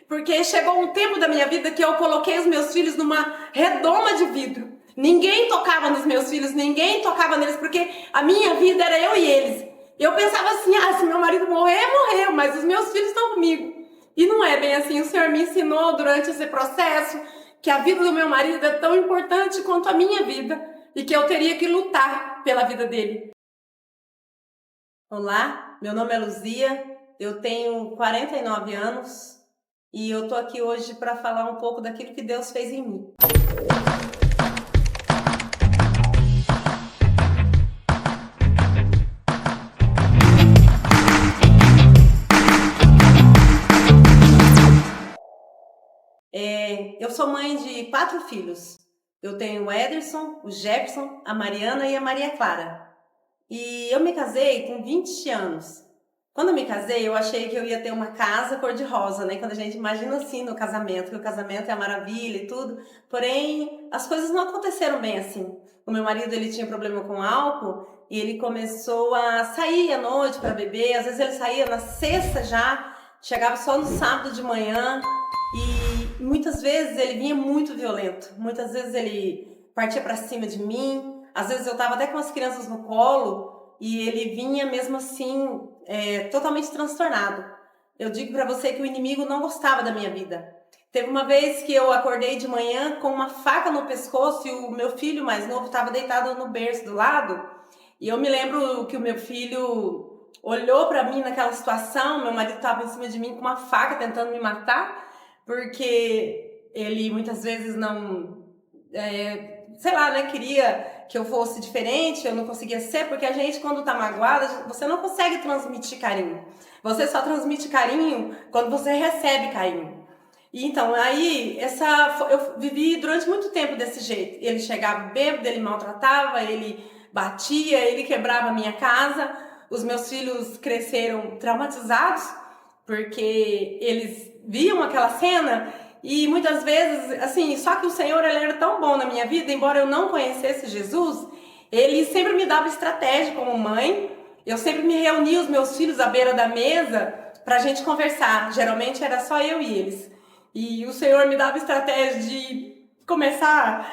porque chegou um tempo da minha vida que eu coloquei os meus filhos numa redoma de vidro. Ninguém tocava nos meus filhos, ninguém tocava neles, porque a minha vida era eu e eles. Eu pensava assim, se meu marido morrer, morreu, mas os meus filhos estão comigo. E não é bem assim. O Senhor me ensinou durante esse processo que a vida do meu marido é tão importante quanto a minha vida e que eu teria que lutar pela vida dele. Olá, meu nome é Luzia, eu tenho 49 anos e eu tô aqui hoje para falar um pouco daquilo que Deus fez em mim. Eu sou mãe de 4 filhos. Eu tenho o Ederson, o Jefferson, a Mariana e a Maria Clara. E eu me casei com 20 anos. Quando eu me casei, eu achei que eu ia ter uma casa cor-de-rosa, né? Quando a gente imagina assim no casamento, que o casamento é a maravilha e tudo. Porém, as coisas não aconteceram bem assim. O meu marido, ele tinha problema com álcool e ele começou a sair à noite para beber. Às vezes ele saía na sexta já, chegava só no sábado de manhã. E muitas vezes ele vinha muito violento. Muitas vezes ele partia para cima de mim. Às vezes eu estava até com as crianças no colo e ele vinha mesmo assim, totalmente transtornado. Eu digo para você que o inimigo não gostava da minha vida. Teve uma vez que eu acordei de manhã com uma faca no pescoço e o meu filho mais novo estava deitado no berço do lado. E eu me lembro que o meu filho olhou para mim naquela situação. Meu marido estava em cima de mim com uma faca tentando me matar, porque ele muitas vezes não, sei lá, né, queria que eu fosse diferente, eu não conseguia ser, porque a gente, quando tá magoada, você não consegue transmitir carinho. Você só transmite carinho quando você recebe carinho. E então, aí, eu vivi durante muito tempo desse jeito. Ele chegava bêbado, ele maltratava, ele batia, ele quebrava a minha casa. Os meus filhos cresceram traumatizados, porque eles viam aquela cena e muitas vezes, assim, só que o Senhor, ele era tão bom na minha vida, embora eu não conhecesse Jesus, ele sempre me dava estratégia como mãe. Eu sempre me reunia os meus filhos à beira da mesa pra gente conversar. Geralmente era só eu e eles. E o Senhor me dava estratégia de começar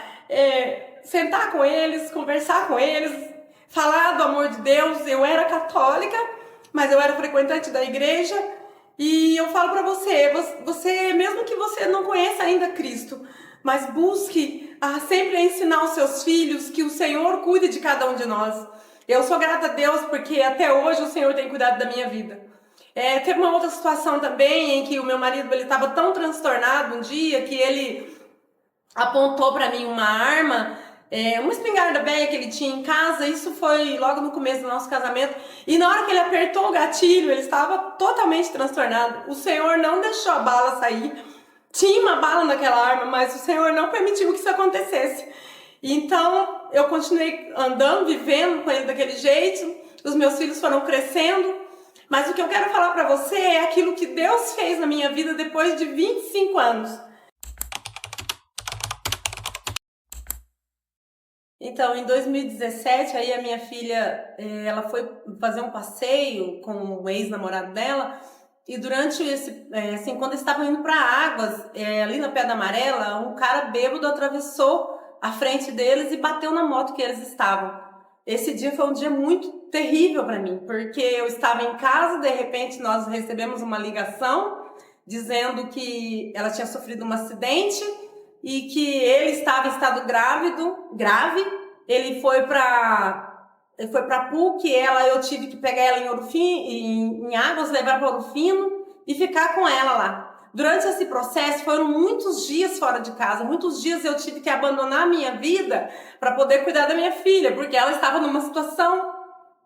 sentar com eles, conversar com eles, falar do amor de Deus. Eu era católica, mas eu era frequentante da igreja. E eu falo pra você, mesmo que você não conheça ainda Cristo, mas busque sempre ensinar os seus filhos que o Senhor cuide de cada um de nós. Eu sou grata a Deus porque até hoje o Senhor tem cuidado da minha vida. Teve uma outra situação também em que o meu marido estava tão transtornado um dia que ele apontou pra mim uma arma, uma espingarda velha que ele tinha em casa. Isso foi logo no começo do nosso casamento. E na hora que ele apertou o gatilho, ele estava totalmente transtornado. O Senhor não deixou a bala sair. Tinha uma bala naquela arma, mas o Senhor não permitiu que isso acontecesse. Então, eu continuei andando, vivendo com ele daquele jeito. Os meus filhos foram crescendo. Mas o que eu quero falar para você é aquilo que Deus fez na minha vida depois de 25 anos. Então, em 2017, aí a minha filha, ela foi fazer um passeio com o ex-namorado dela, e durante assim, quando eles estavam indo para Águas, ali na Pedra Amarela, um cara bêbado atravessou a frente deles e bateu na moto que eles estavam. Esse dia foi um dia muito terrível para mim, porque eu estava em casa, de repente nós recebemos uma ligação dizendo que ela tinha sofrido um acidente e que ele estava em estado grave. Ele foi para PUC, eu tive que pegar ela em Ouro Fino, em Águas, levar para Ouro Fino e ficar com ela lá. Durante esse processo foram muitos dias fora de casa, muitos dias eu tive que abandonar a minha vida para poder cuidar da minha filha, porque ela estava numa situação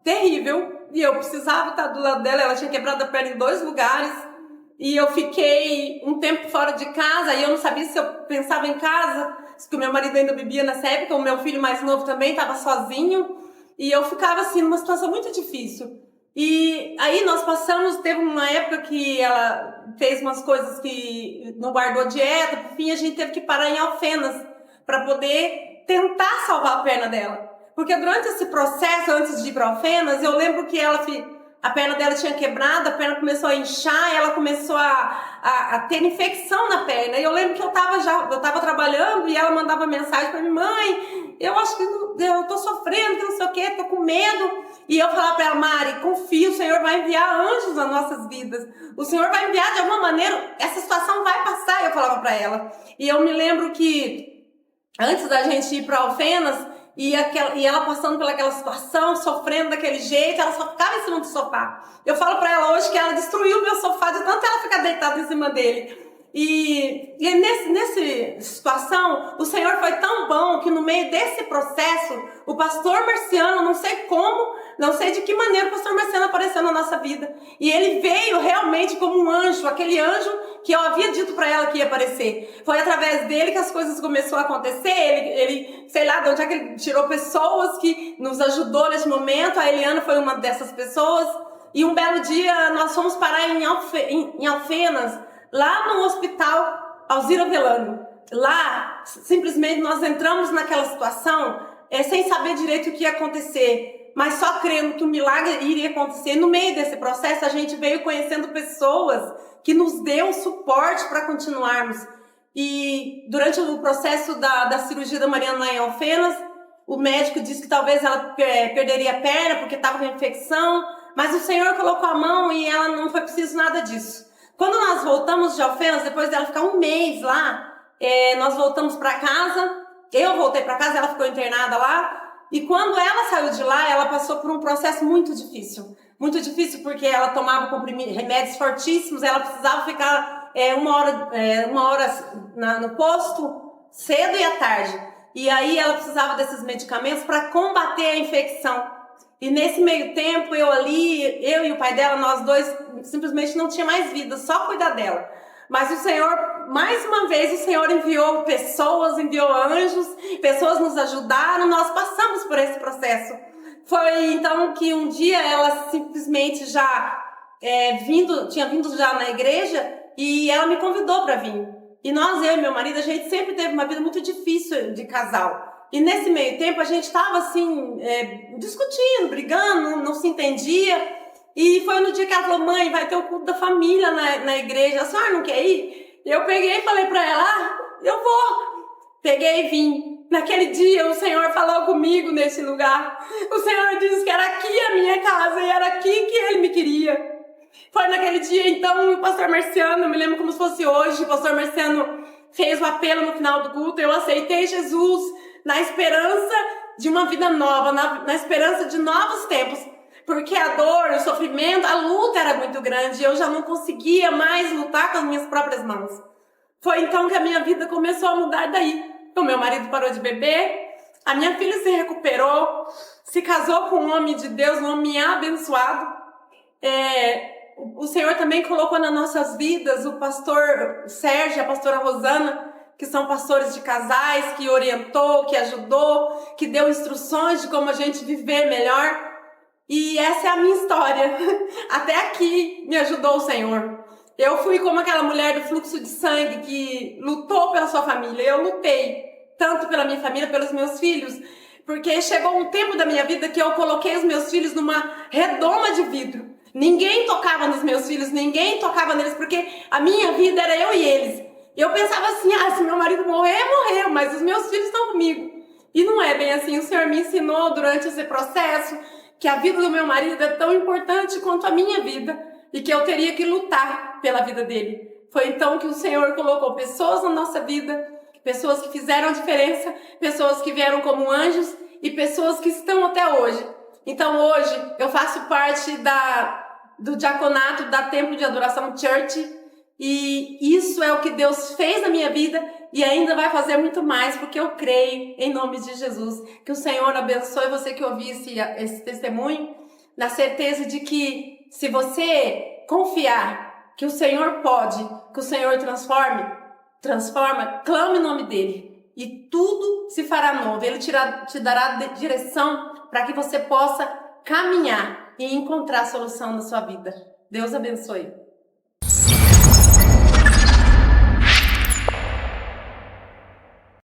terrível e eu precisava estar do lado dela. Ela tinha quebrado a perna em 2 lugares. E eu fiquei um tempo fora de casa e eu não sabia se eu pensava em casa, se o meu marido ainda bebia nessa época, o meu filho mais novo também estava sozinho. E eu ficava assim numa situação muito difícil. E aí nós teve uma época que ela fez umas coisas que não guardou dieta, por fim a gente teve que parar em Alfenas para poder tentar salvar a perna dela. Porque durante esse processo, antes de ir para Alfenas, eu lembro que ela a perna dela tinha quebrado, a perna começou a inchar, ela começou a ter infecção na perna. E eu lembro que eu tava trabalhando e ela mandava mensagem para mim: mãe, eu acho que eu tô sofrendo, que não sei o que, tô com medo. E eu falava para ela: Mari, confia, o Senhor vai enviar anjos nas nossas vidas. O Senhor vai enviar de alguma maneira, essa situação vai passar, eu falava para ela. E eu me lembro que antes da gente ir para Alfenas, e ela passando pelaquela situação, sofrendo daquele jeito, ela só ficava em cima do sofá. Eu falo pra ela hoje que ela destruiu o meu sofá de tanto ela ficar deitada em cima dele. E nessa situação, o Senhor foi tão bom que no meio desse processo, o pastor Marciano, não sei como, não sei de que maneira o pastor Marciano apareceu na nossa vida. E ele veio realmente como um anjo, aquele anjo que eu havia dito para ela que ia aparecer. Foi através dele que as coisas começaram a acontecer. Ele, sei lá de onde é que ele tirou pessoas que nos ajudou nesse momento. A Eliana foi uma dessas pessoas. E um belo dia nós fomos parar em Alfenas, lá no hospital Alzira Velano. Lá, simplesmente nós entramos naquela situação sem saber direito o que ia acontecer, mas só crendo que o milagre iria acontecer. No meio desse processo, a gente veio conhecendo pessoas que nos deu suporte para continuarmos. E durante o processo da cirurgia da Mariana lá em Alfenas, o médico disse que talvez ela perderia a perna porque estava com infecção, mas o Senhor colocou a mão e ela não foi preciso nada disso. Quando nós voltamos de Alfenas, depois dela ficar um mês lá, nós voltamos para casa. Eu voltei para casa, ela ficou internada lá. E quando ela saiu de lá, ela passou por um processo muito difícil. Muito difícil porque ela tomava remédios fortíssimos, ela precisava ficar uma hora no posto, cedo e à tarde. E aí ela precisava desses medicamentos para combater a infecção. E nesse meio tempo, eu e o pai dela, nós dois simplesmente não tinha mais vida, só cuidar dela. Mas o Senhor, mais uma vez, o Senhor enviou pessoas, enviou anjos, pessoas nos ajudaram, nós passamos por esse processo. Foi então que um dia ela simplesmente já tinha vindo já na igreja e ela me convidou para vir. E eu e meu marido, a gente sempre teve uma vida muito difícil de casal. E nesse meio tempo a gente estava assim, discutindo, brigando, não se entendia. E foi no dia que ela falou: mãe, vai ter o culto da família na igreja, a senhora não quer ir? Eu peguei e falei para ela: eu vou. Peguei e vim. Naquele dia o Senhor falou comigo nesse lugar. O Senhor disse que era aqui a minha casa e era aqui que Ele me queria. Foi naquele dia então o pastor Marciano, eu me lembro como se fosse hoje, o pastor Marciano fez o apelo no final do culto: eu aceitei Jesus na esperança de uma vida nova, na esperança de novos tempos. Porque a dor, o sofrimento, a luta era muito grande e eu já não conseguia mais lutar com as minhas próprias mãos. Foi então que a minha vida começou a mudar daí. O meu marido parou de beber, a minha filha se recuperou, se casou com um homem de Deus, um homem abençoado. O Senhor também colocou nas nossas vidas o pastor Sérgio e a pastora Rosana, que são pastores de casais, que orientou, que ajudou, que deu instruções de como a gente viver melhor. E essa é a minha história. Até aqui me ajudou o Senhor. Eu fui como aquela mulher do fluxo de sangue que lutou pela sua família. Eu lutei tanto pela minha família, pelos meus filhos, porque chegou um tempo da minha vida que eu coloquei os meus filhos numa redoma de vidro. Ninguém tocava nos meus filhos, ninguém tocava neles, porque a minha vida era eu e eles. Eu pensava assim: se meu marido morrer, morreu, mas os meus filhos estão comigo. E não é bem assim. O Senhor me ensinou durante esse processo que a vida do meu marido é tão importante quanto a minha vida e que eu teria que lutar pela vida dele. Foi então que o Senhor colocou pessoas na nossa vida, pessoas que fizeram a diferença, pessoas que vieram como anjos e pessoas que estão até hoje. Então hoje eu faço parte do diaconato da Templo de Adoração Church e isso é o que Deus fez na minha vida e ainda vai fazer muito mais, porque eu creio em nome de Jesus. Que o Senhor abençoe você que ouviu esse testemunho, na certeza de que se você confiar que o Senhor pode, que o Senhor transforma, clame o nome dele e tudo se fará novo. Ele te dará direção para que você possa caminhar e encontrar a solução na sua vida. Deus abençoe.